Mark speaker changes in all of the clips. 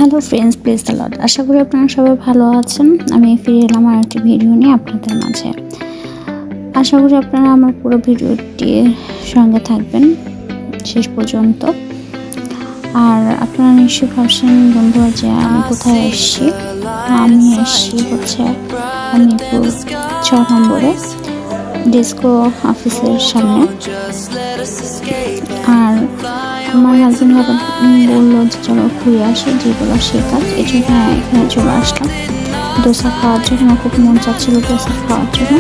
Speaker 1: Hello friends, please the Lord. আশা করি আপনারা সবাই ভালো আছেন। আমি ফিরে এলাম আর একটি ভিডিও নিয়ে আপনাদের মাঝে। আশা করি আপনারা আমার পুরো ভিডিওটির সঙ্গে থাকবেন শেষ পর্যন্ত। আর আপনারা নিশ্চয়ই ভাবছেন বন্ধুরা যে আমি কোথায় এসেছি। আমি এসেছি হচ্ছে মিরপুর 6 নম্বরে ডিসকো অফিসের সামনে। আর আমার হাজবেন্ড বললো যে চলো ঘুরে আসি, যেগুলো সেই কাজ, এই জন্য এখানে চলে আসলাম ডোসা খাওয়ার জন্য। আমার খুব মন চাচ্ছিল ডোসা খাওয়ার জন্য,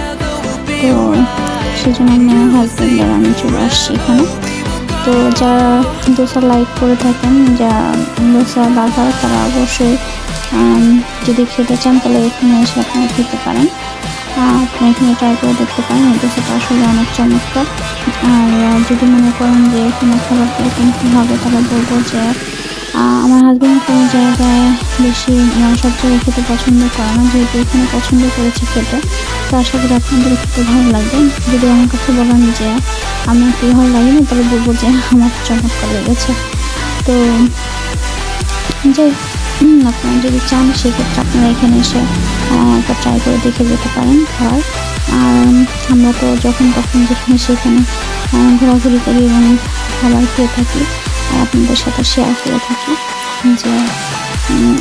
Speaker 1: তো সেই জন্য আমার হাজবেন্ড আর আমি চলে আসছি এখানে। তো যারা ডোসা লাইক করে থাকেন, যারা ডোসা লাভার, তারা অবশ্যই যদি খেতে চান তাহলে এখানে এসে আপনারা খেতে পারেন। আপনি এখানে ট্রাই করে দেখতে পারেন। এই ডোসাটা আসলে অনেক চমৎকার। আর যদি মনে করেন যে এখানে খাবার কিরকম কী হবে, তাহলে বলবো যে আমার হাজব্যান্ড কোনো জায়গায় বেশি সব জায়গায় খেতে পছন্দ করে না, যেহেতু এখানে পছন্দ করেছে খেতে। তো আশা করি আপনাদের খেতে ভালো লাগবে। যদি আমার কাছে বলেন যে আমার কি ভালো লাগেনি, তাহলে বলবো যে আমার চমৎকার লেগেছে। তো যাই, আপনারা যদি চান সেক্ষেত্রে আপনারা এখানে এসে একটা ট্রাই করে দেখে যেতে পারেন খাবার। আর আমরা তো যখন তখন যেখানে সেখানে ঘোরাঘুরি করি এবং খাবার খেয়ে থাকি, আর আপনাদের সাথে শেয়ার করে থাকি যে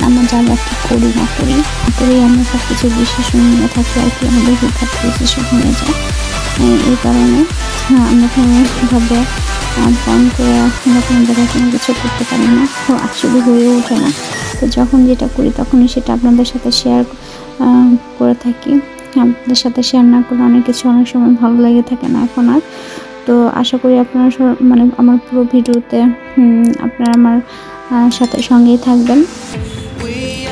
Speaker 1: আমরা যা যা কী করি না করি, করেই আমরা সব কিছু ডিসিশন নিয়ে থাকি আর কি। আমাদের হুটহাট ডিসিশন হয়ে যায়। এই কারণে আমরা কোনোভাবে প্ল্যান করে আমরা কোনো জায়গায় কোনো কিছু করতে পারি না, তো আসলে হয়ে ওঠে না। তো যখন যেটা করি তখনই সেটা আপনাদের সাথে শেয়ার করে থাকি। আপনাদের সাথে শেয়ার না করলে অনেক কিছু অনেক সময় ভালো লেগে থাকে না এখন আর। তো আশা করি আপনারা মানে আমার পুরো ভিডিওতে আপনারা আমার সঙ্গেই থাকবেন।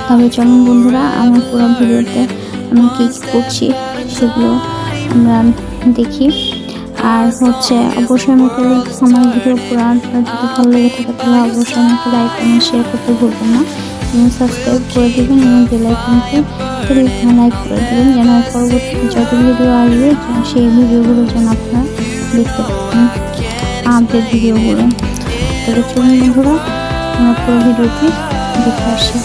Speaker 1: তবে চলুন বন্ধুরা, আমার পুরো ভিডিওতে আমি কী করছি সেগুলো আমরা দেখি। আর হচ্ছে অবশ্যই আমাকে আমার ভিডিও পুরো যদি ভালো লেগে থাকে তাহলে অবশ্যই আমাকে লাইক এবং শেয়ার করতে ভুলবেন না, এবং সাবস্ক্রাইব করে দেবেন এবং বেল আইকনকে লাইক করে দেবেন, যেন পরবর্তী যত ভিডিও আসবে সেই ভিডিওগুলো যেন আপনারা দেখতে পাবেন, আপডেট ভিডিওগুলো। তবে চলুন বন্ধুরা, আমার পুরো ভিডিওটি দেখে আসি।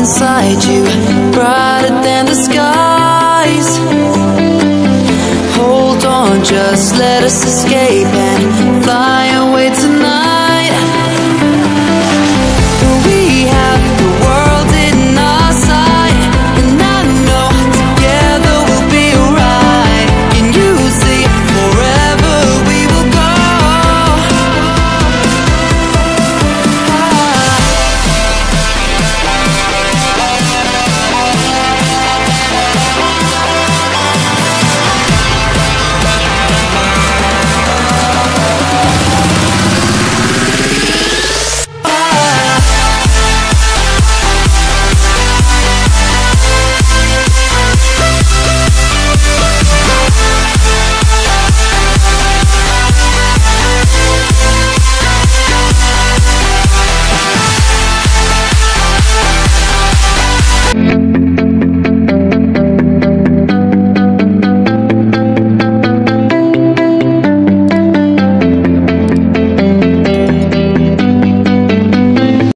Speaker 2: Inside you, brighter than the skies. Hold on, just let us escape and fly.